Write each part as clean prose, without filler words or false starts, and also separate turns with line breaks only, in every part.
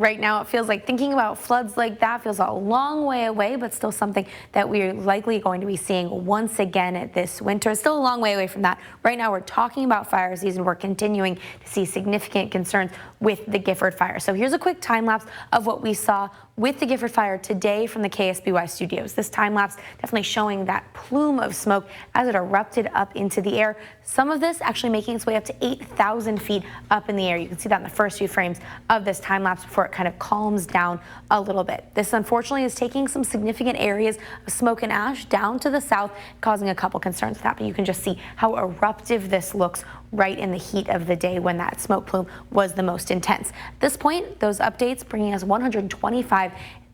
Right now, it feels like thinking about floods like that feels a long way away, but still something that we're likely going to be seeing once again this winter. It's still a long way away from that. Right now, we're talking about fire season. We're continuing to see significant concerns with the Gifford fire. So here's a quick time lapse of what we saw with the Gifford fire today from the KSBY studios. This time lapse definitely showing that plume of smoke as it erupted up into the air. Some of this actually making its way up to 8,000 feet up in the air. You can see that in the first few frames of this time lapse before it kind of calms down a little bit. This unfortunately is taking some significant areas of smoke and ash down to the south, causing a couple concerns with that, but you can just see how eruptive this looks right in the heat of the day when that smoke plume was the most intense. At this point, those updates bringing us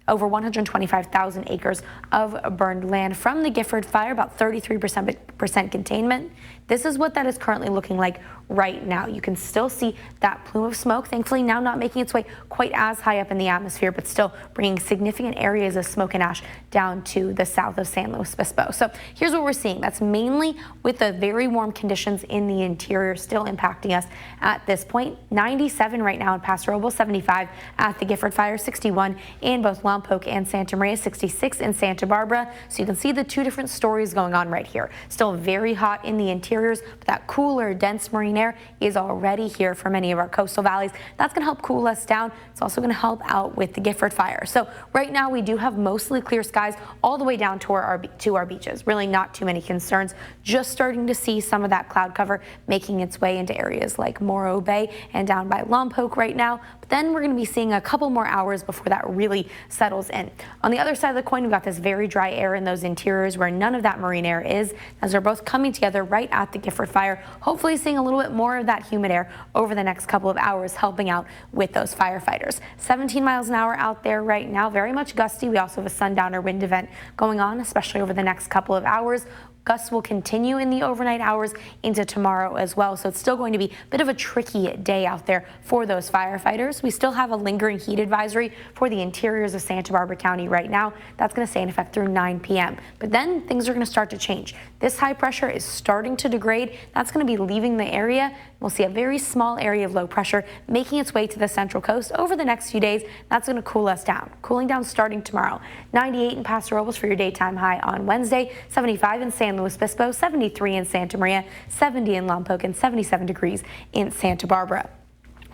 over 125,000 acres of burned land from the Gifford fire, about 33% containment. This is what that is currently looking like right now. You can still see that plume of smoke, thankfully now not making its way quite as high up in the atmosphere, but still bringing significant areas of smoke and ash down to the south of San Luis Obispo. So here's what we're seeing. That's mainly with the very warm conditions in the interior still impacting us at this point. 97 right now in Paso Robles, 75 at the Gifford fire, 61 in both Lompoc and Santa Maria, 66 in Santa Barbara. So you can see the two different stories going on right here. Still very hot in the interiors, but that cooler, dense marine air is already here for many of our coastal valleys. That's going to help cool us down. It's also going to help out with the Gifford fire. So right now we do have mostly clear skies all the way down to our beaches. Really not too many concerns. Just starting to see some of that cloud cover making its way into areas like Morro Bay and down by Lompoc right now. But then we're going to be seeing a couple more hours before that really settles in. On the other side of the coin, we've got this very dry air in those interiors where none of that marine air is, as they're both coming together right at the Gifford fire, hopefully seeing a little bit more of that humid air over the next couple of hours, helping out with those firefighters. 17 miles an hour out there right now, very much gusty. We also have a sundowner wind event going on, especially over the next couple of hours. Gusts will continue in the overnight hours into tomorrow as well, so it's still going to be a bit of a tricky day out there for those firefighters. We still have a lingering heat advisory for the interiors of Santa Barbara County right now. That's going to stay in effect through 9 p.m. But then things are going to start to change. This high pressure is starting to degrade. That's going to be leaving the area. We'll see a very small area of low pressure making its way to the central coast over the next few days. That's going to cool us down. Cooling down starting tomorrow. 98 in Paso Robles for your daytime high on Wednesday, 75 in San Luis Obispo, 73 in Santa Maria, 70 in Lompoc, and 77 degrees in Santa Barbara.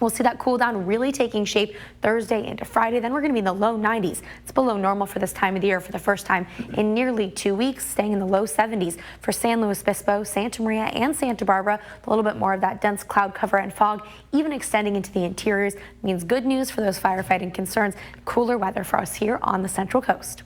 We'll see that cool down really taking shape Thursday into Friday. Then we're going to be in the low 90s. It's below normal for this time of the year for the first time in nearly 2 weeks, staying in the low 70s for San Luis Obispo, Santa Maria, and Santa Barbara. A little bit more of that dense cloud cover and fog, even extending into the interiors, means good news for those firefighting concerns. Cooler weather for us here on the Central Coast.